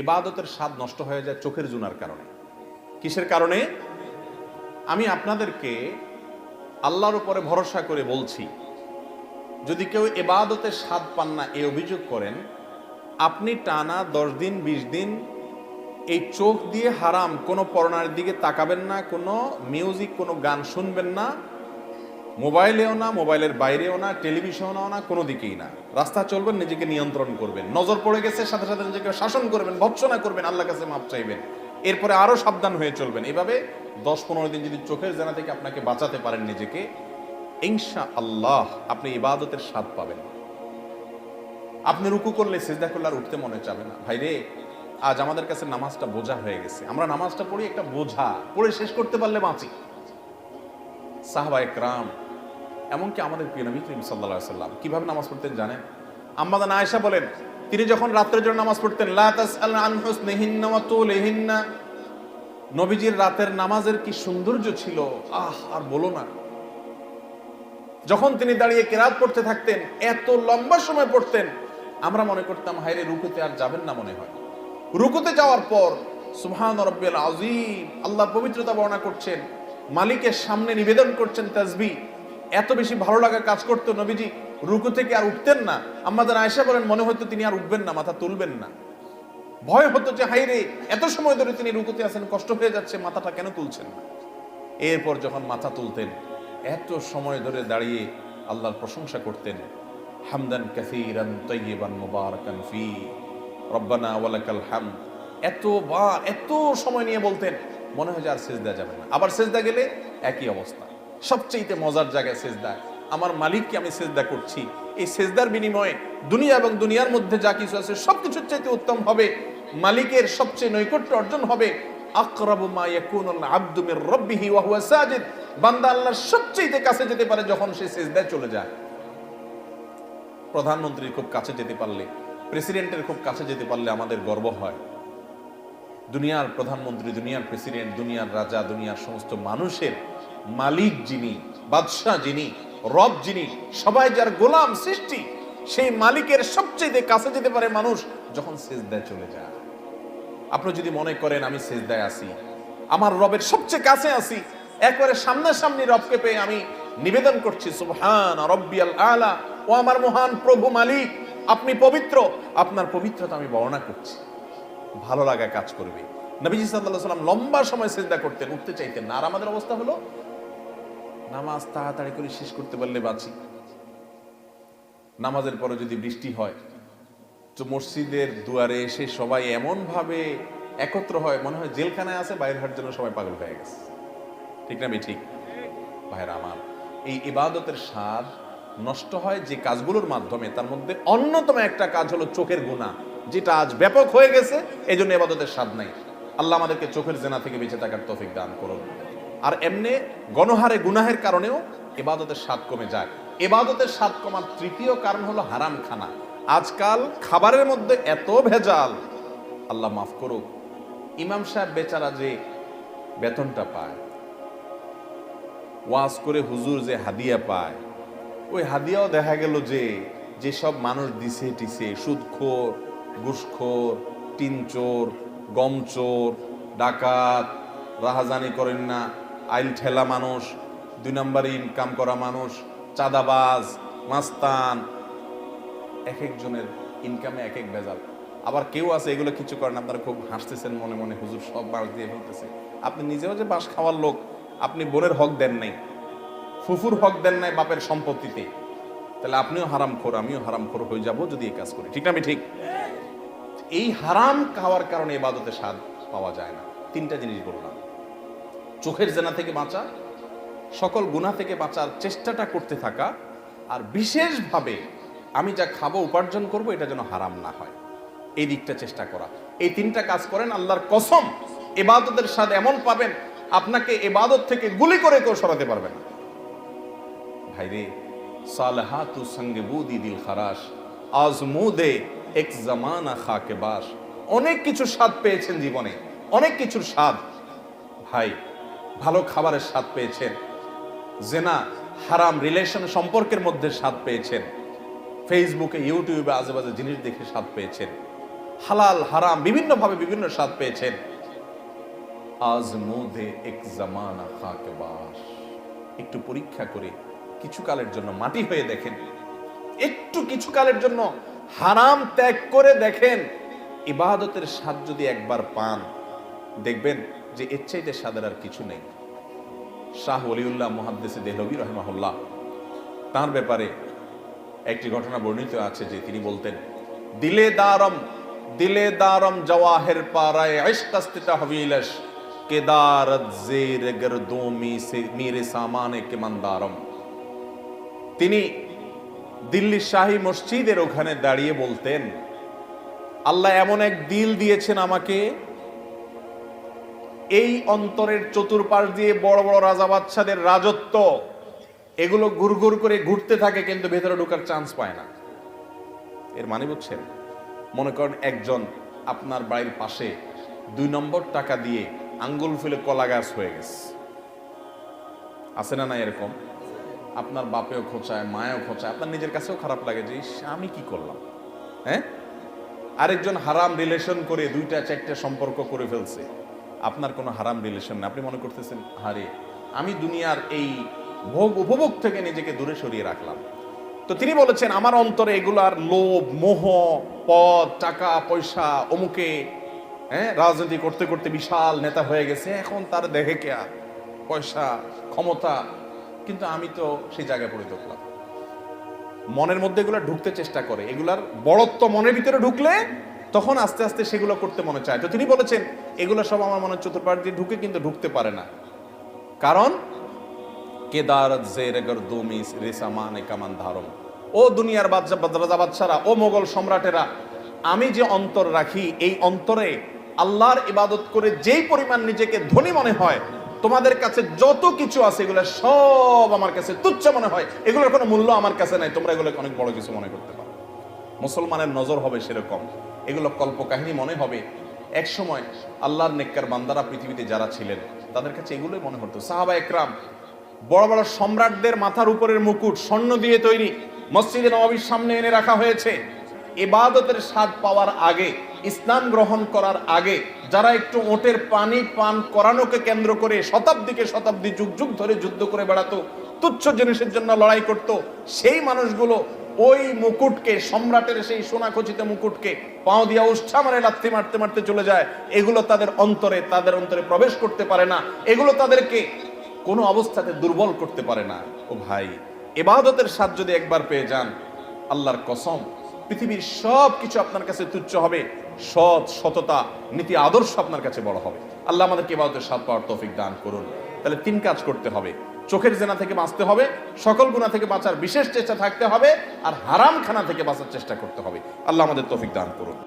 ইবাদতের স্বাদ নষ্ট হয়ে যায় চোখের জুনার কারণে। কিসের কারণে? আমি আপনাদেরকে আল্লাহর উপরে ভরসা করে বলছি, যদি কেউ ইবাদতের স্বাদ পান না এই অভিযোগ করেন, আপনি টানা 10 দিন 20 দিন এই চোখ দিয়ে হারাম কোনো পর্নোর দিকে তাকাবেন না, কোনো মিউজিক কোনো গান শুনবেন না, মোবাইলেও না, মোবাইলের বাইরেও না, টেলিভিশনেও না, কোনো দিকেই না। রাস্তা চলবেন, নিজেকে নিয়ন্ত্রণ করবেন, নজর পড়ে গেছে সাথে সাথে নিজেকে শাসন করবেন, ভৎসনা করবেন, আল্লাহর কাছে মাপ চাইবেন, এরপরে আরো সাবধান হয়ে চলবেন। এভাবে 10-15 দিন যদি চোখের জেনা থেকে আপনাকে বাঁচাতে পারেন নিজেকে, ইনশাআল্লাহ আপনি ইবাদতের স্বাদ পাবেন। আপনি রুকু করলে, সিজদা করলে আর উঠতে মনে চাবে না। ভাইরে, আজ আমাদের কাছে নামাজটা বোঝা হয়ে গেছে। আমরা নামাজটা পড়ি একটা বোঝা, পড়ে শেষ করতে পারলে বাঁচি। সাহাবায়ে কেরাম, এমনকি আমাদের প্রিয় নবী করিম সাল্লাল্লাহু আলাইহি সাল্লাম কিভাবে নামাজ পড়তেন জানেন? আম্মা জান আয়েশা বলেন, তিনি যখন রাতের জন্য নামাজ পড়তেন, লা তাসআল আন হুসনিহিন্না ওয়া তুলিহিন্না, নবীজির রাতের নামাজের কি সৌন্দর্য ছিল, আর বলো না। যখন তিনি দাঁড়িয়ে কিরাত পড়তে থাকতেন, এত লম্বা সময় পড়তেন, আমরা মনে করতাম হায়রে রুকুতে আর যাবেন না মনে হয়। রুকুতে যাওয়ার পর সুবহান রাব্বিয়াল আযীম, আল্লাহর পবিত্রতা বর্ণনা করছেন, মালিকের সামনে নিবেদন করছেন তাসবিহ। এত বেশি ভালো লাগা কাজ করতো, নবীজি রুকু থেকে আর উঠতেন না। আম্মাজান আয়েশা বলেন, মনে হতো তিনি আর উঠবেন না, মাথা তুলবেন না। ভয় হতো যে হায়রে এত সময় ধরে তিনি রুকুতে আছেন, কষ্ট হয়ে যাচ্ছে, মাথাটা কেন তুলছেন না। এরপর যখন মাথা তুলতেন, এত সময় ধরে দাঁড়িয়ে আল্লাহর প্রশংসা করতেন, হামদান কাসীরান তাইয়িবান মুবারাকান ফি রব্বানা ওয়ালাকাল হামদ। এত সময় নিয়ে বলতেন, মনে হয় যে আর সিজদা যাবে না। আবার সিজদা গেলে একই অবস্থা। সবচেয়ে মজার জায়গায় সিজদা, আমার মালিককে আমি সিজদা করছি, এই সিজদার বিনিময়ে দুনিয়া এবং দুনিয়ার মধ্যে যা কিছু আছে সবকিছুর চাইতে উত্তম হবে, মালিকের সবচেয়ে নৈকট্য অর্জন হবে। আকরাবু মা ইয়াকুনুল আবদু মির রাব্বিহি ওয়া হুয়া সাজিদ, বান্দা আল্লাহর সবচেয়ে কাছে যেতে পারে যখন সে সিজদায় চলে যায়। প্রধানমন্ত্রীর খুব কাছে যেতে পারলে, প্রেসিডেন্টের খুব কাছে যেতে পারলে আমাদের গর্ব হয়। দুনিয়ার প্রধানমন্ত্রী, দুনিয়ার প্রেসিডেন্ট, দুনিয়ার রাজা, দুনিয়ার সমস্ত মানুষের মালিক যিনি, বাদশাহ যিনি, রব যিনি, সবাই যার গোলাম সৃষ্টি, সেই মালিকের সবচেয়ে কাছে যেতে পারে মানুষ যখন সিজদায় চলে যায়। আপনি যদি মনে করেন আমি সিজদায় আছি, আমার রবের সবচেয়ে কাছে আছি, একবারে সামনাসামনি রবকে পেয়ে আমি নিবেদন করছি সুবহান রাব্বিয়াল আলা, ও আমার মহান প্রভু মালিক, আপনি পবিত্র, আপনার পবিত্রতা আমি বর্ণনা করছি, ভালো লাগা কাজ করবে। নবীজি সাল্লাল্লাহু আলাইহি ওয়াসাল্লাম লম্বা সময় সিজদা করতেন, উঠতে চাইতেন না। আর আমাদের অবস্থা হলো নামাজ তাড়াতাড়ি করে শেষ করতে পারলে বাঁচি। নামাজের পরে যদি বৃষ্টি হয় তো মসজিদের দুয়ারে এসে সবাই এমন ভাবে একত্র হয়, মনে হয় জেলখানায় আছে, বাইরে হাঁটার জন্য সবাই পাগল হয়ে গেছে। ঠিক না? ঠিক ভাইরা আমার, এই ইবাদতের স্বাদ নষ্ট হয় যে কাজগুলোর মাধ্যমে, তার মধ্যে অন্যতম একটা কাজ হলো চোখের গুনাহ, যেটা আজ ব্যাপক হয়ে গেছে। এই জন্য ইবাদতের স্বাদ নাই। আল্লাহ আমাদেরকে চোখের জেনা থেকে বেঁচে থাকার তৌফিক দান করুন। আর এমনি গণহারে গুনাহের কারণেও ইবাদতের স্বাদ কমে যায়। ইবাদতের স্বাদ কমার তৃতীয় কারণ হলো হারাম খানা। আজকাল খাবারের মধ্যে এত ভেজাল, আল্লাহ মাফ করুক, ইমাম সাহেব বেচারা যে বেতনটা পায়, ওয়াজ করে হুজুর যে হাদিয়া পায়, ওই হাদিয়াও দেখা গেল যে যেসব মানুষ দিছে টিছে, সুদখোর, ঘুষখোর, টিনচোর, গমচোর, ডাকাত, রাহাজানি করেন না, আইল ঠেলা মানুষ, 2 নম্বরে ইনকাম করা মানুষ, চাঁদাবাজ, মাস্তান, এক একজনের ইনকামে এক এক ভেজাল। আবার কেউ আছে এগুলো কিছু করেন, আপনারা খুব হাসতেছেন মনে মনে, হুজুর সব বাস দিয়ে ফেলতেছে। আপনি নিজেও যে বাস খাওয়ার লোক, আপনি বোনের হক দেন নাই, ফুফুর হক দেন নাই বাপের সম্পত্তিতে, তাহলে আপনিও হারামখোর, আমিও হারামখোর হয়ে যাব যদি এই কাজ করি। ঠিক না? আমি ঠিক? এই হারাম খাওয়ার কারণে ইবাদতের স্বাদ পাওয়া যায় না। 3টা জিনিস বললাম, চোখের জেনা থেকে বাঁচা, সকল গুনাহ থেকে বাঁচার চেষ্টাটা করতে থাকা, আর বিশেষভাবে আমি যা খাবো উপার্জন করব এটা যেন হারাম না হয়, এই দিকটা চেষ্টা করা। এই 3টা কাজ করেন, আল্লাহর কসম ইবাদতের স্বাদ এমন পাবেন, আপনাকে ইবাদত থেকে গুলি করে কেউ সরাতে পারবে না। ভাইরে, সালাহাতু সঙ্গে বুদি দিল খারাস, আজমুদে এক জামানা খাকে বাস। অনেক কিছু স্বাদ পেয়েছেন জীবনে, অনেক কিছুর স্বাদ। ভাই, ভালো খাবারের স্বাদ পেয়েছেন, জেনা হারাম রিলেশন সম্পর্কের মধ্যে স্বাদ পেয়েছেন, ফেসবুকে ইউটিউবে আজেবাজে জিনিস দেখে স্বাদ পেয়েছেন, হালাল হারাম বিভিন্নভাবে বিভিন্ন স্বাদ পেয়েছেন। আজমুদে এক জামানা খাকে বাস, একটু পরীক্ষা করে কিছুকালের জন্য মাটি হয়ে দেখেন, একটু কিছুকালের জন্য হারাম ত্যাগ করে দেখেন, ইবাদতের স্বাদ যদি একবার পান, দেখবেন যে এর চাইতে স্বাদের আর কিছু নেই। শাহ ওলিউল্লাহ মুহাদ্দিস দেহলভী রাহিমাহুল্লাহ, তার ব্যাপারে একটি ঘটনা বর্ণিত আছে যে তিনি বলতেন, দিলে দারম জওয়াহির পারায় ইশকাস্তিতা হবিলশ কেদারত জের গরদোমি সে মেরে সামানে কে মন্দারম। তিনি দিল্লি শাহী মসজিদের ওখানে দাঁড়িয়ে বলতেন, আল্লাহ এমন এক দিল দিয়েছেন আমাকে, এই অন্তরের চতুর্পাশ দিয়ে বড় বড় রাজা বাদশাদের রাজত্ব, এগুলো ঘুরঘুর করে ঘুরতে থাকে কিন্তু ভেতরে ঢোকার চান্স পায় না। এর মানে বুঝছেন? মনে করেন একজন আপনার বাড়ির পাশে 2 নম্বর টাকা দিয়ে আঙ্গুল ফুলে কলা গাছ হয়ে গেছে, আছে না না এরকম? আপনার বাপেও খোঁচায়, মায়েও খোঁচায়, আপনার নিজের কাছেও খারাপ লাগে যে আমি কি করলাম। হ্যাঁ, আরেকজন হারাম রিলেশন করে 2টা-4টা সম্পর্ক করে ফেলছে, আপনার কোনো হারাম রিলেশন না, আপনি মনে করতেছেন হারে আমি দুনিয়ার এই ভোগ উপভোগ থেকে নিজেকে দূরে সরিয়ে রাখলাম। তো তিনি বলেছেন আমার অন্তরে এগুলার লোভ, মোহ, পদ, টাকা পয়সা, অমুকে রাজনীতি করতে করতে বিশাল নেতা হয়ে গেছে, এখন তার দেখে কে আর পয়সা ক্ষমতা, কিন্তু আমি তো সেই জায়গায় পড়ে ঢুকলাম। মনের মধ্যে এগুলো ঢুকতে চেষ্টা করে, এগুলার বড়ত্ব মনের ভিতরে ঢুকলে তখন আস্তে আস্তে সেগুলো করতে মনে চায়। তো তিনি বলেছেন এগুলো সব আমার মনের চতুর্পাশ দিয়ে ঢুকে কিন্তু ঢুকতে পারে না, কারণ কেদারত জের গরদুমি রেসামানে কামান ধারম। ও দুনিয়ার রাজা বাদশারা, ও মোগল সম্রাটেরা, আমি যে অন্তর রাখি, এই অন্তরে আল্লাহর ইবাদত করে যেই পরিমাণ নিজেকে ধনী মনে হয়, তোমাদের কাছে যত কিছু আছে এগুলো সব আমার কাছে তুচ্ছ মনে হয়, এগুলোর কোনো মূল্য আমার কাছে নাই, তোমরা এগুলোকে অনেক বড় কিছু মনে করতে পারো। মুসলমানের নজর হবে সেরকম, এগুলো কল্পকাহিনী মনে হবে। এক সময় আল্লাহর নেককার বান্দারা পৃথিবীতে যারা ছিলেন তাদের কাছে এগুলোই মনে হতো। সাহাবা একরাম, বড় বড় সম্রাটদের মাথার উপরের মুকুট স্বর্ণ দিয়ে তৈরি, মসজিদে নববীর সামনে এনে রাখা হয়েছে। ইবাদতের স্বাদ পাওয়ার আগে, ইসলাম গ্রহণ করার আগে যারা একটু ওটের পানি পান করানোকে কেন্দ্র করে শতাব্দীকে শতাব্দী যুগ যুগ ধরে যুদ্ধ করে বেড়াতো, তুচ্ছ জিনিসের জন্য লড়াই করত, সেই মানুষগুলো ওই মুকুটকে, সম্রাটের সেই সোনা খচিত মুকুটকে পাও দিয়া উষ্ঠা মারে লাথি মারতে মারতে চলে যায়। এগুলো তাদের অন্তরে প্রবেশ করতে পারে না, এগুলো তাদেরকে কোনো অবস্থাতে দুর্বল করতে পারে না। ও ভাই, ইবাদতের স্বাদ যদি একবার পেয়ে যান, আল্লাহর কসম পৃথিবীর সব কিছু আপনার কাছে তুচ্ছ হবে, সততা নীতি আদর্শ আপনার কাছে বড় হবে। আল্লাহ আমাদেরকে ইবাদতের স্বাদ পাওয়ার তৌফিক দান করুন। তাহলে 3 কাজ করতে হবে, চোখের জেনা থেকে বাঁচতে হবে, সকল গুনাহ থেকে বাঁচার বিশেষ চেষ্টা থাকতে হবে, আর হারাম খানা থেকে বাঁচার চেষ্টা করতে হবে। আল্লাহ আমাদের তৌফিক দান করুন।